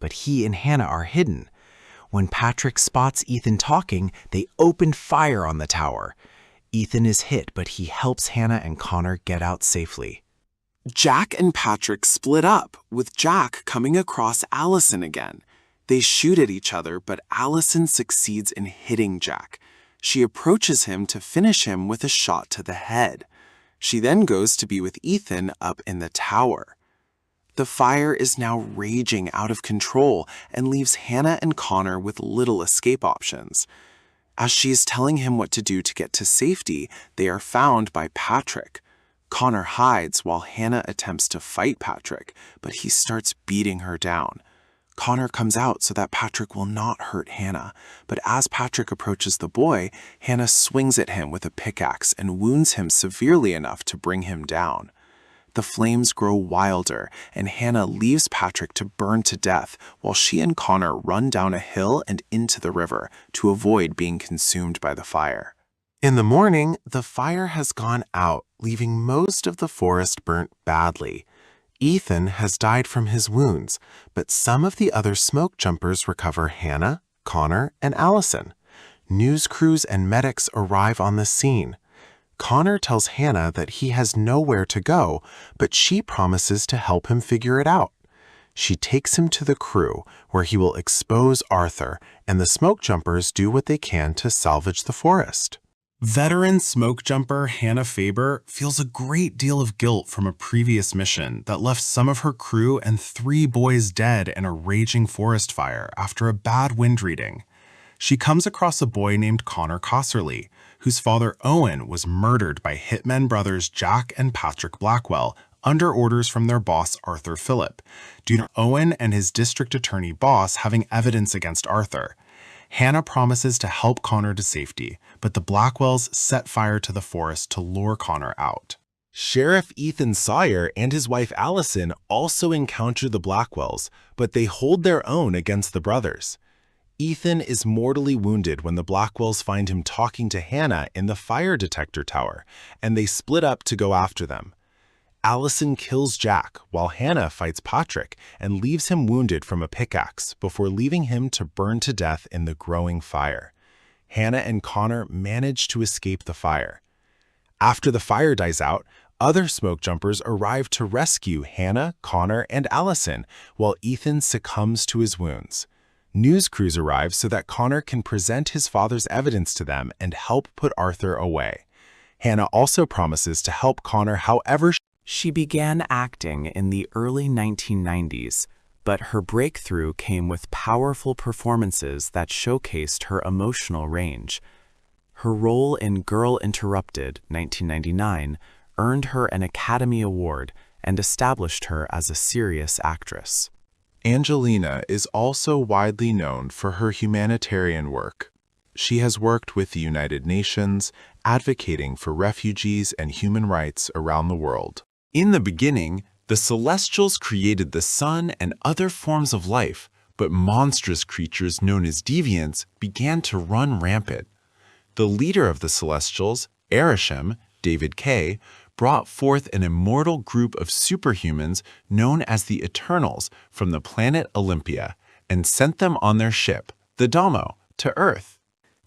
but he and Hannah are hidden. When Patrick spots Ethan talking, they open fire on the tower. Ethan is hit, but he helps Hannah and Connor get out safely. Jack and Patrick split up, with Jack coming across Allison again. They shoot at each other, but Allison succeeds in hitting Jack. She approaches him to finish him with a shot to the head. She then goes to be with Ethan up in the tower. The fire is now raging out of control and leaves Hannah and Connor with little escape options. As she is telling him what to do to get to safety, they are found by Patrick. Connor hides while Hannah attempts to fight Patrick, but he starts beating her down. Connor comes out so that Patrick will not hurt Hannah, but as Patrick approaches the boy, Hannah swings at him with a pickaxe and wounds him severely enough to bring him down. The flames grow wilder, and Hannah leaves Patrick to burn to death while she and Connor run down a hill and into the river to avoid being consumed by the fire. In the morning, the fire has gone out, leaving most of the forest burnt badly. Ethan has died from his wounds, but some of the other smoke jumpers recover Hannah, Connor, and Allison. News crews and medics arrive on the scene. Connor tells Hannah that he has nowhere to go, but she promises to help him figure it out. She takes him to the crew, where he will expose Arthur, and the smoke jumpers do what they can to salvage the forest. Veteran smoke jumper Hannah Faber feels a great deal of guilt from a previous mission that left some of her crew and 3 boys dead in a raging forest fire after a bad wind reading. She comes across a boy named Connor Cosserly, whose father Owen was murdered by hitmen brothers Jack and Patrick Blackwell under orders from their boss Arthur Phillip, due to Owen and his district attorney boss having evidence against Arthur. Hannah promises to help Connor to safety, but the Blackwells set fire to the forest to lure Connor out. Sheriff Ethan Sawyer and his wife Allison also encounter the Blackwells, but they hold their own against the brothers. Ethan is mortally wounded when the Blackwells find him talking to Hannah in the fire detector tower, and they split up to go after them. Allison kills Jack while Hannah fights Patrick and leaves him wounded from a pickaxe before leaving him to burn to death in the growing fire. Hannah and Connor manage to escape the fire. After the fire dies out, other smoke jumpers arrive to rescue Hannah, Connor, and Allison while Ethan succumbs to his wounds. News crews arrive so that Connor can present his father's evidence to them and help put Arthur away. Hannah also promises to help Connor however She began acting in the early 1990s, but her breakthrough came with powerful performances that showcased her emotional range. Her role in Girl Interrupted, 1999, earned her an Academy Award and established her as a serious actress. Angelina is also widely known for her humanitarian work. She has worked with the United Nations, advocating for refugees and human rights around the world. In the beginning, the Celestials created the sun and other forms of life, but monstrous creatures known as deviants began to run rampant. The leader of the Celestials, Arishem, David K., brought forth an immortal group of superhumans known as the Eternals from the planet Olympia and sent them on their ship, the Domo, to Earth.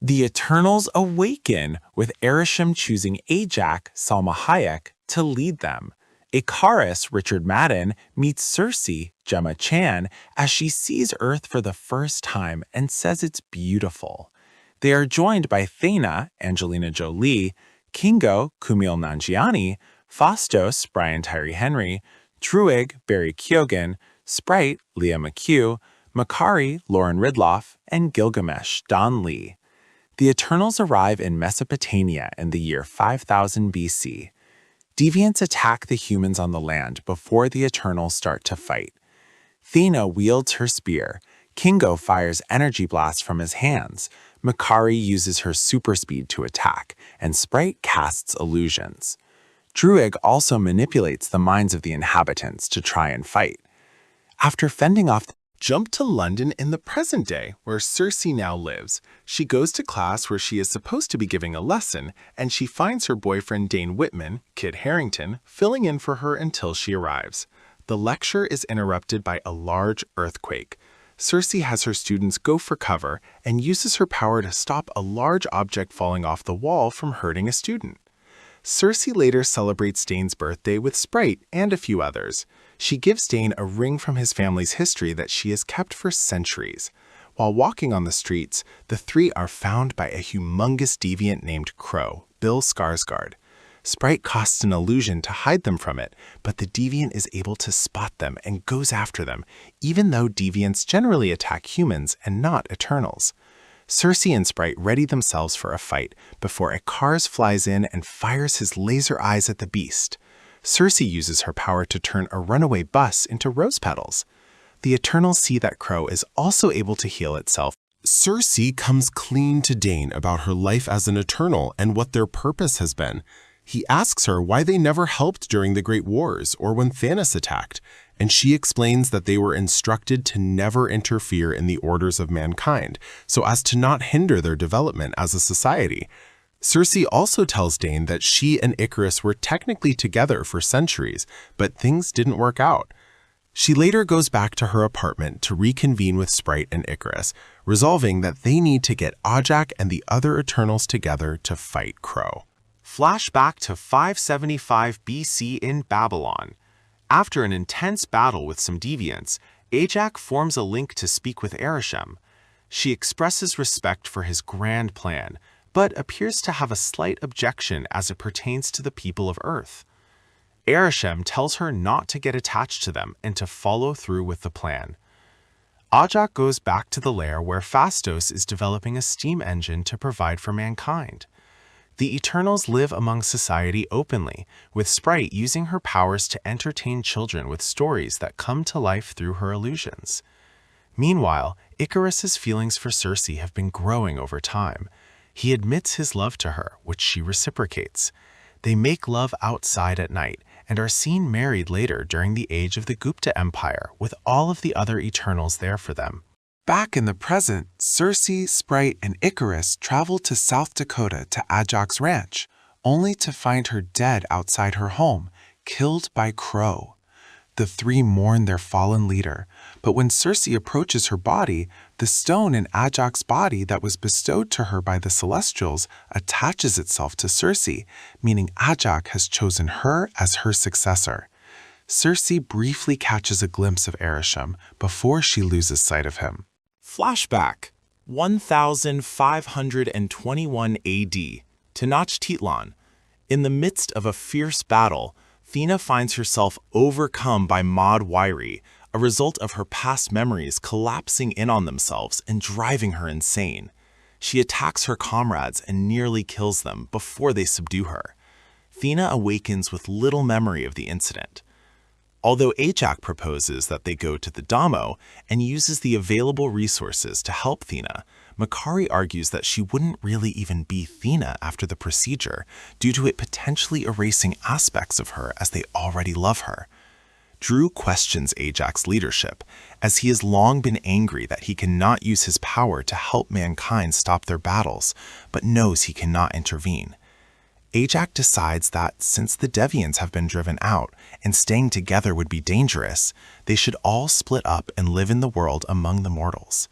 The Eternals awaken, with Arishem choosing Ajak, Salma Hayek, to lead them. Ikaris, Richard Madden, meets Circe, Gemma Chan, as she sees Earth for the first time and says it's beautiful. They are joined by Thena, Angelina Jolie, Kingo, Kumail Nanjiani, Phastos, Brian Tyree Henry, Druig, Barry Keoghan, Sprite, Leah McHugh, Makari, Lauren Ridloff, and Gilgamesh, Don Lee. The Eternals arrive in Mesopotamia in the year 5000 BC. Deviants attack the humans on the land before the Eternals start to fight. Thena wields her spear, Kingo fires energy blasts from his hands, Makari uses her super speed to attack, and Sprite casts illusions. Druig also manipulates the minds of the inhabitants to try and fight. After fending off Jump to London in the present day, where Circe now lives. She goes to class where she is supposed to be giving a lesson, and she finds her boyfriend Dane Whitman, Kit Harington, filling in for her until she arrives. The lecture is interrupted by a large earthquake. Cersei has her students go for cover and uses her power to stop a large object falling off the wall from hurting a student. Cersei later celebrates Dane's birthday with Sprite and a few others. She gives Dane a ring from his family's history that she has kept for centuries. While walking on the streets, the three are found by a humongous deviant named Crow, Bill Skarsgård. Sprite casts an illusion to hide them from it, but the deviant is able to spot them and goes after them, even though deviants generally attack humans and not Eternals. Cersei and Sprite ready themselves for a fight before a Cars flies in and fires his laser eyes at the beast. Cersei uses her power to turn a runaway bus into rose petals. The Eternals see that Crow is also able to heal itself. Cersei comes clean to Dane about her life as an Eternal and what their purpose has been. He asks her why they never helped during the Great Wars or when Thanos attacked, and she explains that they were instructed to never interfere in the orders of mankind, so as to not hinder their development as a society. Cersei also tells Dane that she and Icarus were technically together for centuries, but things didn't work out. She later goes back to her apartment to reconvene with Sprite and Icarus, resolving that they need to get Ajak and the other Eternals together to fight Crow. Flashback to 575 BC in Babylon. After an intense battle with some deviants, Ajak forms a link to speak with Arishem. She expresses respect for his grand plan, but appears to have a slight objection as it pertains to the people of Earth. Arishem tells her not to get attached to them and to follow through with the plan. Ajak goes back to the lair where Phastos is developing a steam engine to provide for mankind. The Eternals live among society openly, with Sprite using her powers to entertain children with stories that come to life through her illusions. Meanwhile, Icarus's feelings for Cersei have been growing over time. He admits his love to her, which she reciprocates. They make love outside at night and are seen married later during the age of the Gupta Empire, with all of the other Eternals there for them. Back in the present, Cersei, Sprite, and Icarus travel to South Dakota to Ajak's ranch, only to find her dead outside her home, killed by Crow. The three mourn their fallen leader, but when Cersei approaches her body, the stone in Ajak's body that was bestowed to her by the Celestials attaches itself to Cersei, meaning Ajak has chosen her as her successor. Cersei briefly catches a glimpse of Arishem before she loses sight of him. Flashback 1521 AD, Tenochtitlan. In the midst of a fierce battle, Thena finds herself overcome by Maud Wyrie, a result of her past memories collapsing in on themselves and driving her insane. She attacks her comrades and nearly kills them before they subdue her. Thena awakens with little memory of the incident. Although Ajak proposes that they go to the Damo and uses the available resources to help Thena, Makari argues that she wouldn't really even be Thena after the procedure due to it potentially erasing aspects of her as they already love her. Drew questions Ajak's leadership, as he has long been angry that he cannot use his power to help mankind stop their battles, but knows he cannot intervene. Ajak decides that since the Deviants have been driven out and staying together would be dangerous, they should all split up and live in the world among the mortals.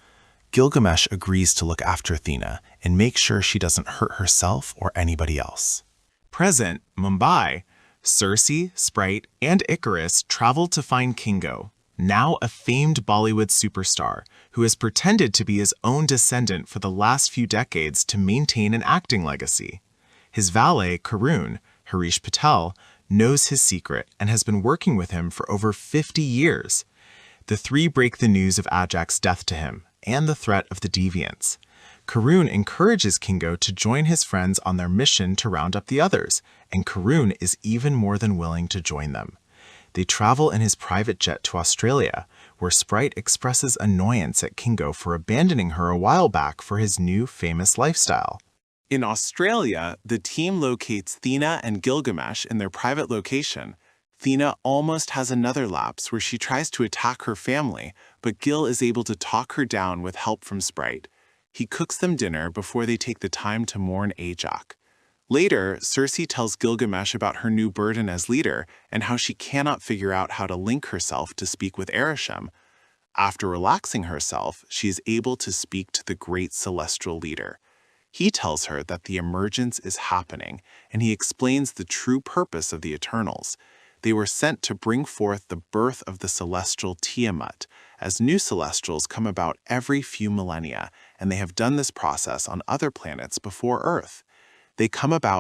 Gilgamesh agrees to look after Thena and make sure she doesn't hurt herself or anybody else. Present, Mumbai. Cersei, Sprite, and Icarus travel to find Kingo, now a famed Bollywood superstar who has pretended to be his own descendant for the last few decades to maintain an acting legacy. His valet, Karun, Harish Patel, knows his secret and has been working with him for over 50 years. The three break the news of Ajak's death to him and the threat of the Deviants. Karun encourages Kingo to join his friends on their mission to round up the others, and Karun is even more than willing to join them. They travel in his private jet to Australia, where Sprite expresses annoyance at Kingo for abandoning her a while back for his new famous lifestyle. In Australia, the team locates Thena and Gilgamesh in their private location. Thena almost has another lapse where she tries to attack her family, but Gil is able to talk her down with help from Sprite. He cooks them dinner before they take the time to mourn Ajak. Later, Cersei tells Gilgamesh about her new burden as leader and how she cannot figure out how to link herself to speak with Arishem. After relaxing herself, she is able to speak to the great celestial leader. He tells her that the emergence is happening, and he explains the true purpose of the Eternals. They were sent to bring forth the birth of the celestial Tiamat, as new celestials come about every few millennia, and they have done this process on other planets before Earth. They come about